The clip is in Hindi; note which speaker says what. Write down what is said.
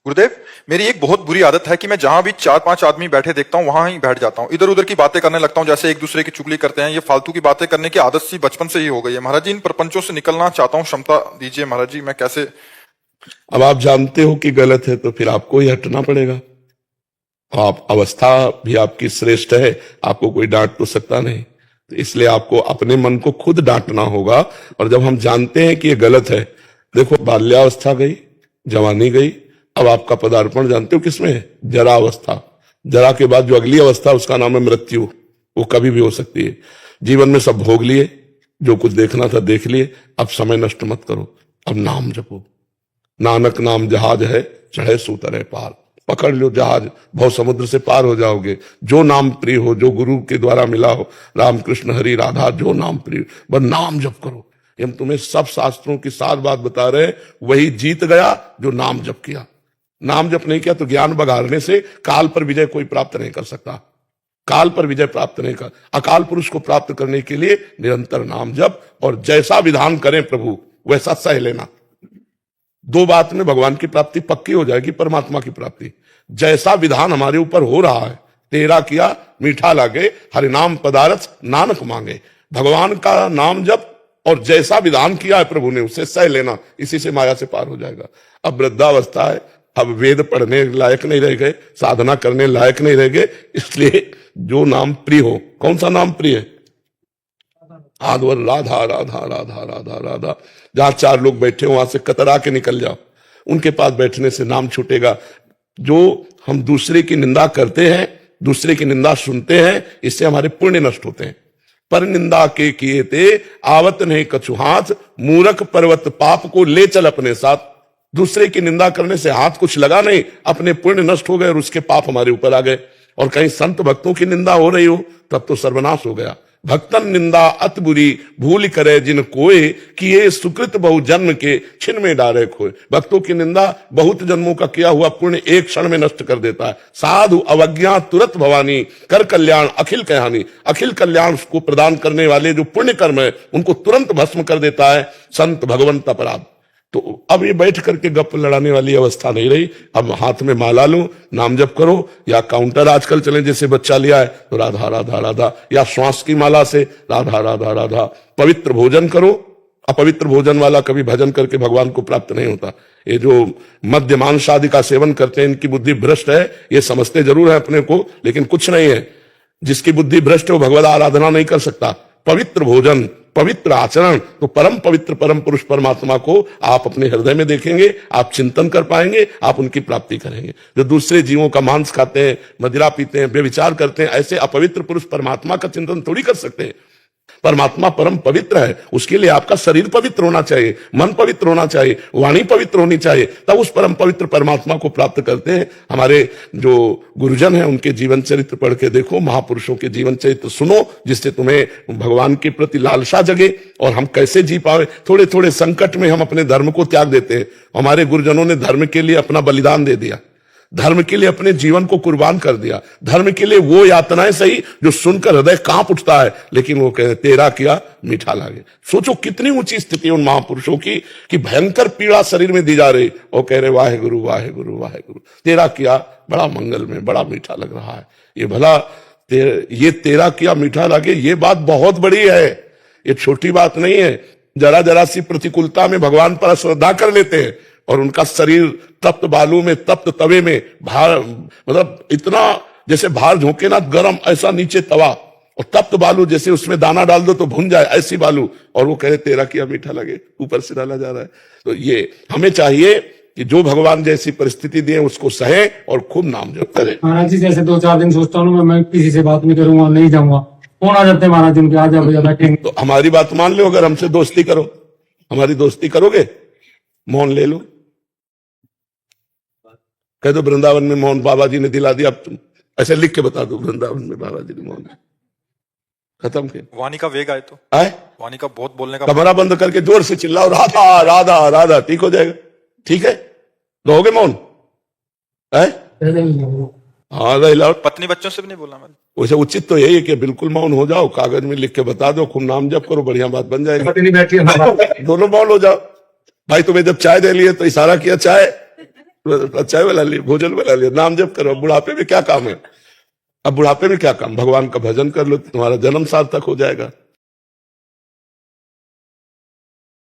Speaker 1: गुरुदेव, मेरी एक बहुत बुरी आदत है कि मैं जहां भी 4-5 आदमी बैठे देखता हूं वहां ही बैठ जाता हूं। इधर उधर की बातें करने लगता हूं, जैसे एक दूसरे की चुगली करते हैं। ये फालतू की बातें करने की आदत सी बचपन से ही हो गई है। महाराज जी, इन प्रपंचों से निकलना चाहता हूं, क्षमता दीजिए महाराज जी, मैं कैसे।
Speaker 2: अब आप जानते हो कि गलत है तो फिर आपको ही हटना पड़ेगा। आप अवस्था भी आपकी श्रेष्ठ है, आपको कोई डांट तो सकता नहीं, तो इसलिए आपको अपने मन को खुद डांटना होगा। और जब हम जानते हैं कि ये गलत है, देखो बाल्यावस्था गई, जवानी गई, अब आपका पदार्पण जानते हो किसमें है? जरा अवस्था। जरा के बाद जो अगली अवस्था उसका नाम है मृत्यु, वो कभी भी हो सकती है। जीवन में सब भोग लिए, जो कुछ देखना था देख लिए, अब समय नष्ट मत करो, अब नाम जपो। नानक नाम जहाज है, चढ़े सूतरे पार। पकड़ लो जहाज, भव समुद्र से पार हो जाओगे। जो नाम प्रिय हो, जो गुरु के द्वारा मिला हो, राम कृष्ण हरि राधा, जो नाम प्रिय, बस नाम जप करो। हम तुम्हें सब शास्त्रों की सार बात बता रहे हैं, वही जीत गया जो नाम जप किया। नाम जप नहीं किया तो ज्ञान बघाड़ने से काल पर विजय कोई प्राप्त नहीं कर सकता। काल पर विजय प्राप्त नहीं कर, अकाल पुरुष को प्राप्त करने के लिए निरंतर नाम जप, और जैसा विधान करें प्रभु वैसा सह लेना। दो बात में भगवान की प्राप्ति पक्की हो जाएगी, परमात्मा की प्राप्ति। जैसा विधान हमारे ऊपर हो रहा है, तेरा किया मीठा लागे, हरिनाम पदारथ नानक मांगे। भगवान का नाम जप और जैसा विधान किया है प्रभु ने उसे सह लेना, इसी से माया से पार हो जाएगा। अब वृद्धावस्था है, अब वेद पढ़ने लायक नहीं रह गए, साधना करने लायक नहीं रह गए, इसलिए जो नाम प्रिय हो। कौन सा नाम प्रिय है? आधवर राधा राधा राधा राधा राधा। जहां चार लोग बैठे हो वहां से कतरा के निकल जाओ, उनके पास बैठने से नाम छूटेगा। जो हम दूसरे की निंदा करते हैं, दूसरे की निंदा सुनते हैं, इससे हमारे पुण्य नष्ट होते हैं। पर निंदा के किए थे आवत नहीं कछु हाथ, मूरख पर्वत पाप को ले चल अपने साथ। दूसरे की निंदा करने से हाथ कुछ लगा नहीं, अपने पुण्य नष्ट हो गए और उसके पाप हमारे ऊपर आ गए। और कहीं संत भक्तों की निंदा हो रही हो तब तो सर्वनाश हो गया। भक्तन निंदा अत बुरी, भूल करे जिन कोय, कि ये सुकृत बहु जन्म के छिन में डारे खोए। भक्तों की निंदा बहुत जन्मों का किया हुआ पुण्य एक क्षण में नष्ट कर देता है। साधु अवज्ञा तुरत भवानी, कर कल्याण अखिल कहानी। अखिल कल्याण को प्रदान करने वाले जो पुण्य कर्म है उनको तुरंत भस्म कर देता है संत भगवंत अपराध। तो अब ये बैठ करके गप लड़ाने वाली अवस्था नहीं रही। अब हाथ में माला लो, नाम जप करो, या काउंटर आजकल चले जैसे बच्चा लिया है तो राधा राधा राधा, या श्वास की माला से राधा राधा राधा। पवित्र भोजन करो, अपवित्र भोजन वाला कभी भजन करके भगवान को प्राप्त नहीं होता। ये जो मद्य मांस आदि का सेवन करते हैं, इनकी बुद्धि भ्रष्ट है। ये समझते जरूर है अपने को, लेकिन कुछ नहीं है। जिसकी बुद्धि भ्रष्ट है वो भगवद आराधना नहीं कर सकता। पवित्र भोजन, पवित्र आचरण, तो परम पवित्र परम पुरुष परमात्मा को आप अपने हृदय में देखेंगे, आप चिंतन कर पाएंगे, आप उनकी प्राप्ति करेंगे। जो दूसरे जीवों का मांस खाते हैं, मदिरा पीते हैं, व्यभिचार करते हैं, ऐसे अपवित्र पुरुष परमात्मा का चिंतन थोड़ी कर सकते हैं। परमात्मा परम पवित्र है, उसके लिए आपका शरीर पवित्र होना चाहिए, मन पवित्र होना चाहिए, वाणी पवित्र होनी चाहिए, तब उस परम पवित्र परमात्मा को प्राप्त करते हैं। हमारे जो गुरुजन हैं उनके जीवन चरित्र पढ़ के देखो, महापुरुषों के जीवन चरित्र सुनो, जिससे तुम्हें भगवान के प्रति लालसा जगे और हम कैसे जी पाए। थोड़े थोड़े संकट में हम अपने धर्म को त्याग देते हैं। हमारे गुरुजनों ने धर्म के लिए अपना बलिदान दे दिया, धर्म के लिए अपने जीवन को कुर्बान कर दिया। धर्म के लिए वो यातनाएं सही जो सुनकर हृदय कांप उठता है, लेकिन वो कहते तेरा किया मीठा लागे। सोचो कितनी ऊंची स्थिति उन महापुरुषों की कि भयंकर पीड़ा शरीर में दी जा रही और कह रहे वाहे गुरु वाहे गुरु वाहे गुरु, तेरा किया बड़ा मंगल में, बड़ा मीठा लग रहा है। ये भला ये तेरा किया मीठा लागे, ये बात बहुत बड़ी है, ये छोटी बात नहीं है। जरा जरा सी प्रतिकूलता में भगवान पर श्रद्धा कर लेते हैं और उनका शरीर तप्त बालू में, तप्त तवे में, भार मतलब इतना जैसे भार झोंके ना गरम, ऐसा नीचे तवा, और तप्त बालू जैसे उसमें दाना डाल दो तो भुन जाए, ऐसी बालू, और वो कहे तेरा किया मीठा लगे, ऊपर से डाला जा रहा है। तो ये हमें चाहिए कि जो भगवान जैसी परिस्थिति दिए उसको सहे और खूब नाम जप करें।
Speaker 3: महाराज जी जैसे 2-4 दिन सोचता हूँ मैं किसी से बात नहीं करूंगा, नहीं जाऊंगा, फोन आ जाते हैं महाराज जी के, आ जाओ बैठेंगे।
Speaker 2: तो हमारी बात मान लो, अगर हमसे दोस्ती करो, हमारी दोस्ती करोगे, मौन ले लो, कह दो वृंदावन में मौन बाबा जी ने दिला दिया, अब तुम ऐसे लिख के बता दो वृंदावन में बाबा जी ने मौन, खत्म के।
Speaker 1: वाणी का वेग आए तो
Speaker 2: आए,
Speaker 1: वाणी का बहुत बोलने का,
Speaker 2: कमरा बंद करके जोर से चिल्लाओ राधा राधा राधा, ठीक हो जाएगा। ठीक है, रहोगे मौन? हाँ रह।
Speaker 1: पत्नी बच्चों से भी नहीं बोला मैंने।
Speaker 2: वैसे उचित तो यही है कि बिल्कुल मौन हो जाओ, कागज में लिख के बता दो, खूब नाम जप करो, बढ़िया बात बन जाएगी। दोनों मौन हो जाओ। भाई तुम्हें जब चाय दे लिए तो इशारा किया चाय, चाय वाला लिए, भोजन वाला लिए, नाम जप करो। बुढ़ापे में क्या काम है? अब बुढ़ापे में क्या काम? भगवान का भजन कर लो, तुम्हारा जन्म सार्थक हो जाएगा।